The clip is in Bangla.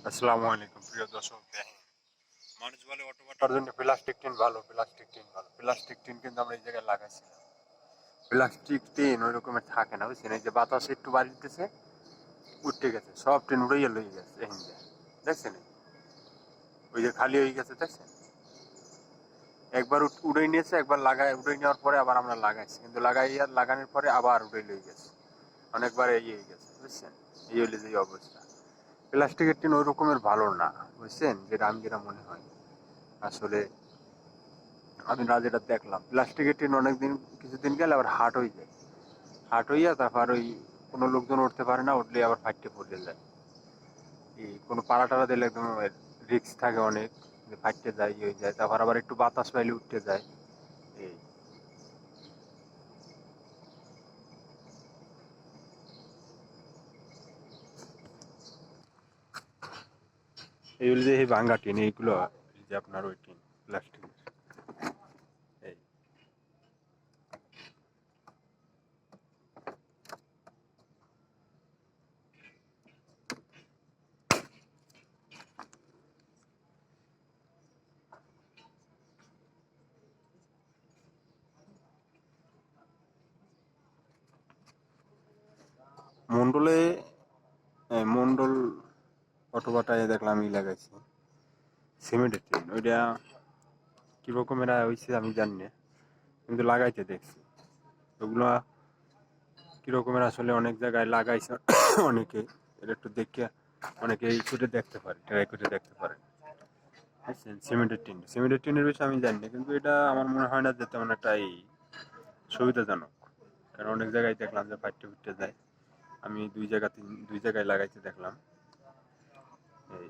আসসালামু আলাইকুম প্রিয় দর্শক। দেখেন, মানুষ বলে অটো বাটার জন্য প্লাস্টিক টিন ভালো, প্লাস্টিক টিন ভালো। প্লাস্টিক টিন কিন্তু আমরা এই জায়গায় লাগাইছি না। প্লাস্টিক টিন ওই রকমের থাকে না, বুঝছেন? এই যে বাতাসে একটু বাড়ি দিতেছে, উঠে গেছে, সব টিন উড়াইয়া লই গেছে। এই যে দেখছেন, ওই যে খালি হয়ে গেছে, দেখছেন? একবার উড়াই নিয়েছে, একবার উড়াই নেওয়ার পরে আবার আমরা লাগাইছি, কিন্তু লাগানোর পরে আবার উড়াই লই গেছে, অনেকবার এই হয়ে গেছে, বুঝছেন? এই হলে যে অবস্থা। প্লাস্টিকের টিন ওই রকমের ভালো না, বুঝছেন? যেটা মনে হয় আসলে। আমি না যেটা দেখলাম, প্লাস্টিকের টিন অনেকদিন কিছুদিন গেলে আবার হাট হয়ে যায়। হাট হইয়া তারপর ওই কোনো লোকজন উঠতে পারে না, উঠলে আবার ফাইটে পড়ে যায়। এই কোনো পাড়া টাড়া দিলে একদম রিক্স থাকে অনেক, যে ফাইটে যায়, হয়ে যায়। তারপর আবার একটু বাতাস পাইলে উঠতে যায়। এই এইগুলো যে এই ভাঙ্গা টিন, এইগুলো এই যে আপনার ওই টিন প্লাস্টিকের। এই মন্ডলে, মন্ডল অটোবাটায় দেখলাম ই লাগাইছে সিমেন্টের টিন। ওইটা কি রকমের হয়েছে আমি জানি না, কিন্তু লাগাইতে দেখছি ওগুলা কি রকমের আসলে। অনেক জায়গায় লাগাইছে অনেকে, এটা একটু দেখে অনেকে এই করে দেখতে পারে, ট্রাই করে দেখতে পারে। বুঝছেন? সিমেন্টের টিনের বিষয়ে আমি জানি না, কিন্তু এটা আমার মনে হয় না যে তেমন একটা সুবিধাজনক। কারণ অনেক জায়গায় দেখলাম যে ফাইটে ফুটতে যায়। আমি দুই জায়গায় লাগাইতে দেখলাম। এই